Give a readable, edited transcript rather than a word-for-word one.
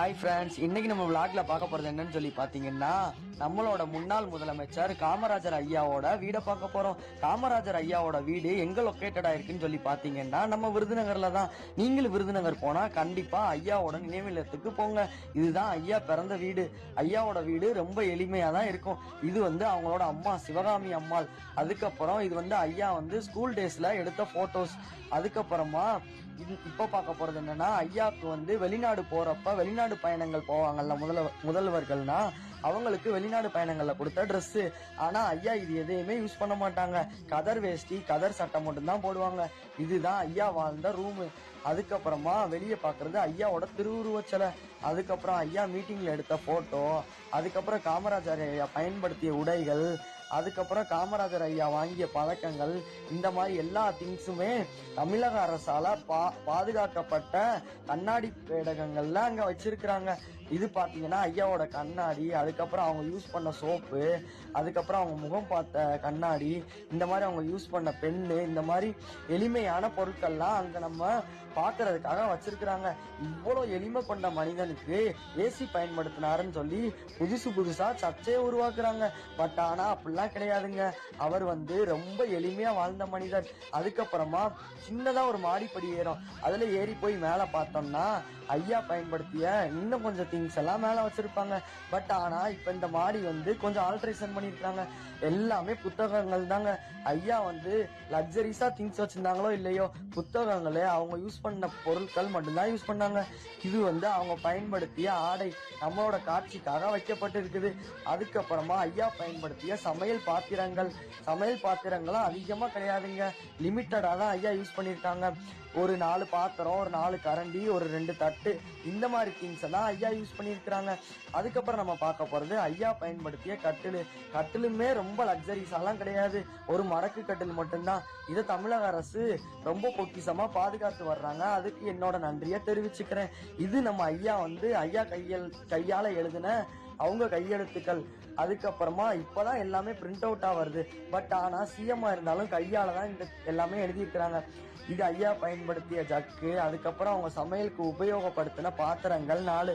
Hi friends, இன்னைக்கு நம்ம விளாக்ல பார்க்க போறது என்னன்னு சொல்லி பாத்தீங்கன்னா, நம்மளோட முன்னாள் முதலமைச்சர் காமராஜர் ஐயாவோட வீடை பார்க்க போறோம். காமராஜர் ஐயாவோட வீடு எங்க லொக்கேட்டடா இருக்குன்னு சொல்லி பாத்தீங்கன்னா, நம்ம விருதுநகர்ல தான். நீங்களும் விருதுநகர் போனா கண்டிப்பா ஐயாவோட நினைவில்லத்துக்கு போங்க. இதுதான் ஐயா பிறந்த வீடு. ஐயாவோட வீடு ரொம்ப எளிமையா தான் இருக்கும். இது அவங்களோட அம்மா சிவகாமி அம்மாள். அதுக்கப்புறம் இது ஐயா ஸ்கூல் டேஸ்ல எடுத்த போட்டோஸ். அதுக்கப்புறமா இப்ப பார்க்க போறது என்னன்னா, ஐயாவுக்கு வெளிநாடு போறப்ப வெளிநாடு பயணங்கள் போவாங்கல்ல முதல்வர்கள்னா, அவங்களுக்கு வெளிநாடு பயணங்கள்ல கொடுத்த ட்ரெஸ். ஆனா ஐயா இது எதையுமே யூஸ் பண்ண மாட்டாங்க. கதர் வேஷ்டி கதர் சட்டை மட்டும் தான் போடுவாங்க. இதுதான் ஐயா வாழ்ந்த ரூமு. அதுக்கப்புறமா வெளியே பாக்குறது ஐயாவோட திருவுருவச் சிலை. அதுக்கப்புறம் ஐயா மீட்டிங்ல எடுத்த போட்டோ. அதுக்கப்புறம் காமராஜர் ஐயா பயன்படுத்திய உடைகள். அதுக்கப்புறம் காமராஜர் ஐயா வாங்கிய பழக்கங்கள். இந்த மாதிரி எல்லா திங்ஸுமே தமிழக அரசால பாதுகாக்கப்பட்ட கண்ணாடி பேடகங்கள்ல அங்க வச்சிருக்கிறாங்க. இது பாத்தீங்கன்னா ஐயாவோட கண்ணாடி. அதுக்கப்புறம் அவங்க யூஸ் பண்ண சோப்பு. அதுக்கப்புறம் அவங்க முகம் பார்த்த கண்ணாடி. இந்த மாதிரி அவங்க யூஸ் பண்ண பெண்ணு. இந்த மாதிரி எளிமையான பொருட்கள்லாம் அங்க நம்ம பாக்குறதுக்காக வச்சிருக்கிறாங்க. இவ்வளவு எளிமை கொண்ட மனிதனுக்கு ஏசி பயன்படுத்தினாருன்னு சொல்லி புதுசா சர்ச்சையை உருவாக்குறாங்க. பட் ஆனா அப்படிலாம் கிடையாதுங்க. அவர் ரொம்ப எளிமையா வாழ்ந்த மனிதர். அதுக்கப்புறமா சின்னதா ஒரு மாடிப்படி ஏறும். அதுல ஏறி போய் மேல பார்த்தோம்னா ஐயா பயன்படுத்திய இன்னும் கொஞ்சம் திங்ஸ் எல்லாம் மேல வச்சிருப்பாங்க. பட் ஆனா இப்ப இந்த மாடி கொஞ்சம் ஆல்ட்ரேஷன் பண்ணிருக்காங்க. எல்லாமே புத்தகங்கள் தாங்க. ஐயா லக்ஸரிஸா திங்ஸ் வச்சிருந்தாங்களோ இல்லையோ, புத்தகங்களே அவங்க யூஸ் பண்ண பொருட்கள் மட்டும்தான் யூஸ் பண்ணாங்க. இது அவங்க பயன்படுத்திய ஆடை நம்மளோட காட்சிக்காக வைக்கப்பட்டு இருக்குது. அதுக்கப்புறமா ஐயா பயன்படுத்திய சமையல் பாத்திரங்களும் அதிகமா கிடையாதுங்க. லிமிட்டடா தான் ஐயா யூஸ் பண்ணிருக்காங்க. ஒரு 4 பாத்திரம், ஒரு 4 கரண்டி, ஒரு 2 தட்டு, இந்த மாதிரி திங்ஸ் எல்லாம் ஐயா யூஸ் பண்ணிருக்கிறாங்க. அதுக்கப்புறம் நம்ம பார்க்க போறது ஐயா பயன்படுத்திய கட்டிலுமே ரொம்ப லக்ஸரிஸ் எல்லாம் கிடையாது. ஒரு மடக்கு கட்டில் மட்டும்தான். இதை தமிழக அரசு ரொம்ப பொக்கிஷமா பாதுகாத்து வர்றாங்க. அதுக்கு என்னோட நன்றியை தெரிவிச்சுக்கிறேன். இது நம்ம ஐயா கையால எழுதின அவங்க கையெழுத்துக்கள். அதுக்கப்புறமா இப்பதான் எல்லாமே பிரிண்ட் அவுட்டா வருது. பட் ஆனா சிஎம் இருந்தாலும் கையால தான் இந்த எல்லாமே எழுதியிருக்கிறாங்க. இது ஐயா பயன்படுத்திய ஜக்கு. அதுக்கப்புறம் அவங்க சமையலுக்கு உபயோகப்படுத்தின பாத்திரங்கள் 4